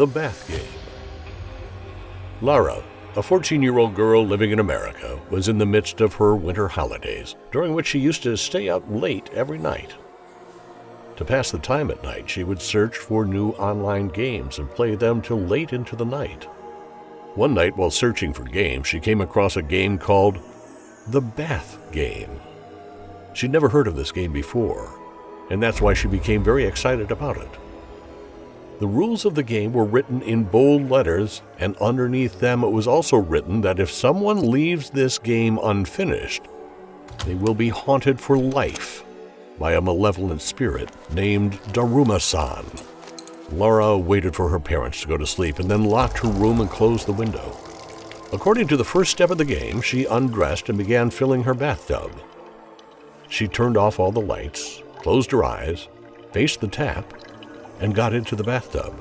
The Bath Game. Lara, a 14-year-old girl living in America, was in the midst of her winter holidays, during which she used to stay up late every night. To pass the time at night, she would search for new online games and play them till late into the night. One night, while searching for games, she came across a game called The Bath Game. She'd never heard of this game before, and that's why she became very excited about it. The rules of the game were written in bold letters, and underneath them it was also written that if someone leaves this game unfinished, they will be haunted for life by a malevolent spirit named Daruma-san. Lara waited for her parents to go to sleep and then locked her room and closed the window. According to the first step of the game, she undressed and began filling her bathtub. She turned off all the lights, closed her eyes, faced the tap, and got into the bathtub.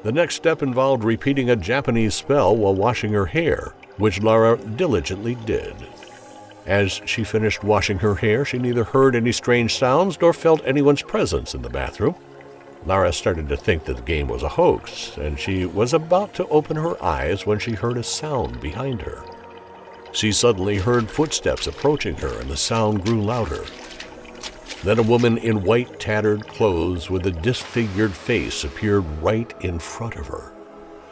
The next step involved repeating a Japanese spell while washing her hair, which Lara diligently did. As she finished washing her hair, she neither heard any strange sounds nor felt anyone's presence in the bathroom. Lara started to think that the game was a hoax, and she was about to open her eyes when she heard a sound behind her. She suddenly heard footsteps approaching her, and the sound grew louder. Then a woman in white tattered clothes with a disfigured face appeared right in front of her.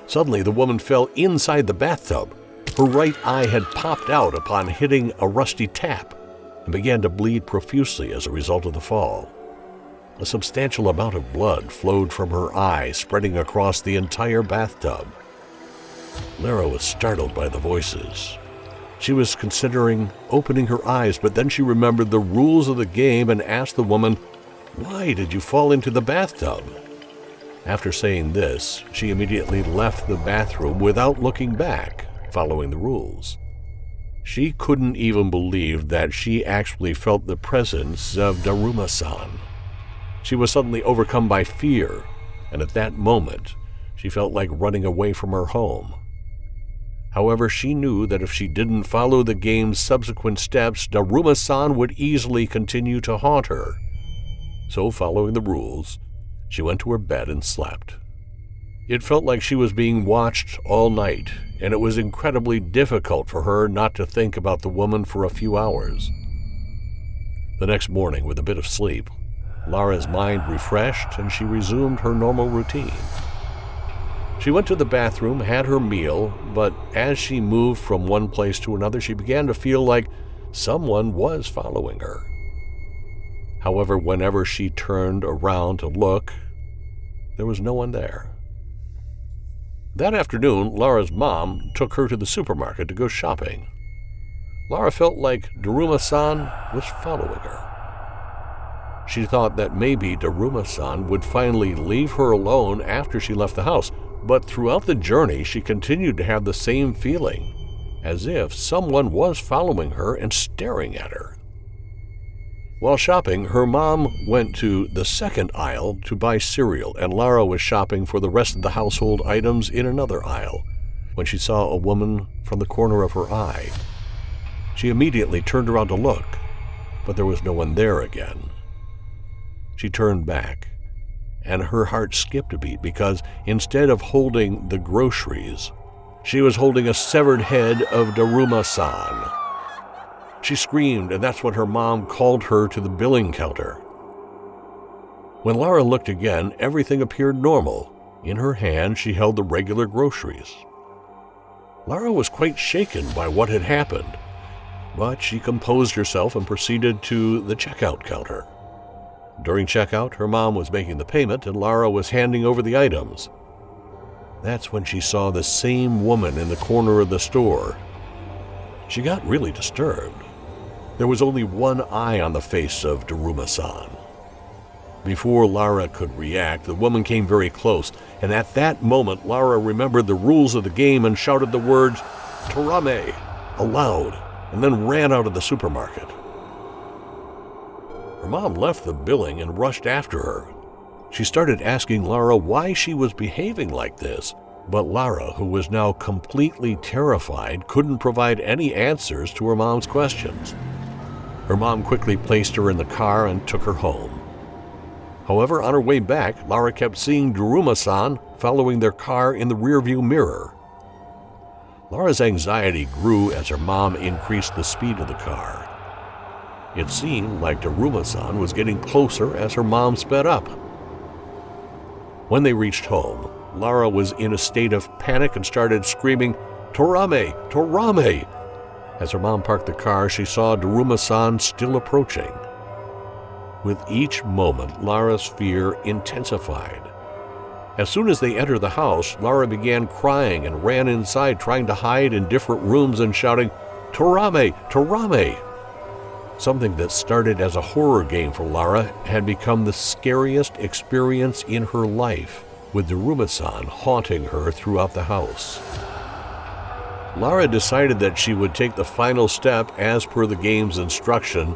Suddenly, the woman fell inside the bathtub. Her right eye had popped out upon hitting a rusty tap and began to bleed profusely as a result of the fall. A substantial amount of blood flowed from her eye, spreading across the entire bathtub. Lara was startled by the voices. She was considering opening her eyes, but then she remembered the rules of the game and asked the woman, "Why did you fall into the bathtub?" After saying this, she immediately left the bathroom without looking back, following the rules. She couldn't even believe that she actually felt the presence of Daruma-san. She was suddenly overcome by fear, and at that moment, she felt like running away from her home. However, she knew that if she didn't follow the game's subsequent steps, Daruma-san would easily continue to haunt her. So, following the rules, she went to her bed and slept. It felt like she was being watched all night, and it was incredibly difficult for her not to think about the woman for a few hours. The next morning, with a bit of sleep, Lara's mind refreshed and she resumed her normal routine. She went to the bathroom, had her meal, but as she moved from one place to another, she began to feel like someone was following her. However, whenever she turned around to look, there was no one there. That afternoon, Lara's mom took her to the supermarket to go shopping. Lara felt like Daruma-san was following her. She thought that maybe Daruma-san would finally leave her alone after she left the house, but throughout the journey she continued to have the same feeling, as if someone was following her and staring at her. While shopping, her mom went to the second aisle to buy cereal, and Lara was shopping for the rest of the household items in another aisle when she saw a woman from the corner of her eye. She immediately turned around to look, but there was no one there again. She turned back, and her heart skipped a beat because instead of holding the groceries, she was holding a severed head of Daruma-san. She screamed, and that's when her mom called her to the billing counter. When Lara looked again, everything appeared normal. In her hand, she held the regular groceries. Lara was quite shaken by what had happened, but she composed herself and proceeded to the checkout counter. During checkout, her mom was making the payment and Lara was handing over the items. That's when she saw the same woman in the corner of the store. She got really disturbed. There was only one eye on the face of Daruma-san. Before Lara could react, the woman came very close, and at that moment Lara remembered the rules of the game and shouted the words, "Torame," aloud, and then ran out of the supermarket. Her mom left the billing and rushed after her. She started asking Lara why she was behaving like this, but Lara, who was now completely terrified, couldn't provide any answers to her mom's questions. Her mom quickly placed her in the car and took her home. However, on her way back, Lara kept seeing Daruma-san following their car in the rearview mirror. Laura's anxiety grew as her mom increased the speed of the car. It seemed like Daruma-san was getting closer as her mom sped up. When they reached home, Laura was in a state of panic and started screaming, "Torame! Torame!" As her mom parked the car, she saw Daruma-san still approaching. With each moment, Laura's fear intensified. As soon as they entered the house, Laura began crying and ran inside, trying to hide in different rooms and shouting, "Torame! Torame!" Something that started as a horror game for Laura had become the scariest experience in her life, with Daruma-san haunting her throughout the house. Laura decided that she would take the final step as per the game's instruction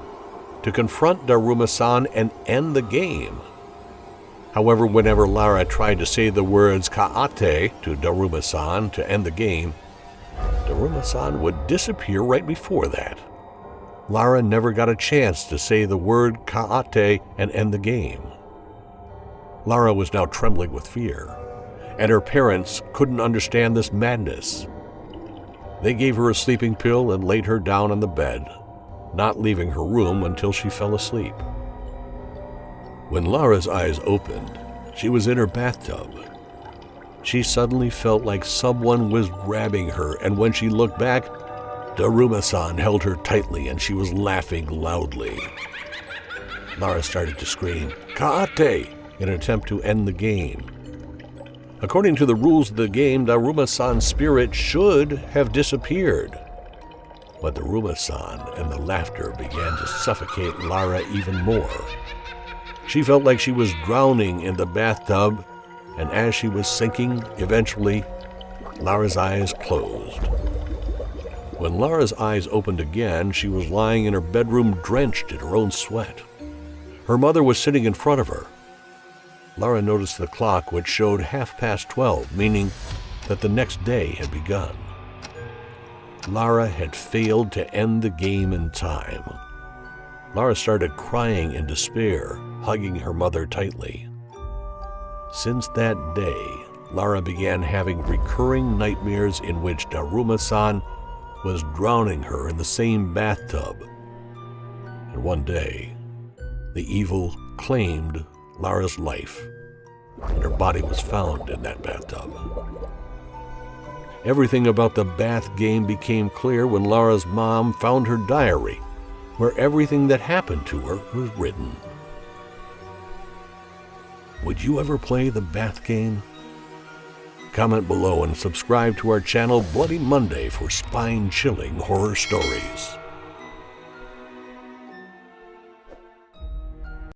to confront Daruma-san and end the game. However, whenever Laura tried to say the words "kaate" to Daruma-san to end the game, Daruma-san would disappear right before that. Laura never got a chance to say the word "kaate" and end the game. Laura was now trembling with fear, and her parents couldn't understand this madness. They gave her a sleeping pill and laid her down on the bed, not leaving her room until she fell asleep. When Laura's eyes opened, she was in her bathtub. She suddenly felt like someone was grabbing her, and when she looked back, Daruma-san held her tightly and she was laughing loudly. Laura started to scream, "Kaate!" in an attempt to end the game. According to the rules of the game, Daruma-san's spirit should have disappeared. But Daruma-san and the laughter began to suffocate Laura even more. She felt like she was drowning in the bathtub, and as she was sinking, eventually, Laura's eyes closed. When Laura's eyes opened again, she was lying in her bedroom drenched in her own sweat. Her mother was sitting in front of her. Laura noticed the clock, which showed 12:30, meaning that the next day had begun. Laura had failed to end the game in time. Laura started crying in despair, hugging her mother tightly. Since that day, Laura began having recurring nightmares in which Daruma-san was drowning her in the same bathtub. And one day, the evil claimed Laura's life, and her body was found in that bathtub. Everything about the bath game became clear when Laura's mom found her diary, where everything that happened to her was written. Would you ever play the bath game? Comment below and subscribe to our channel Bloody Monday for spine-chilling horror stories.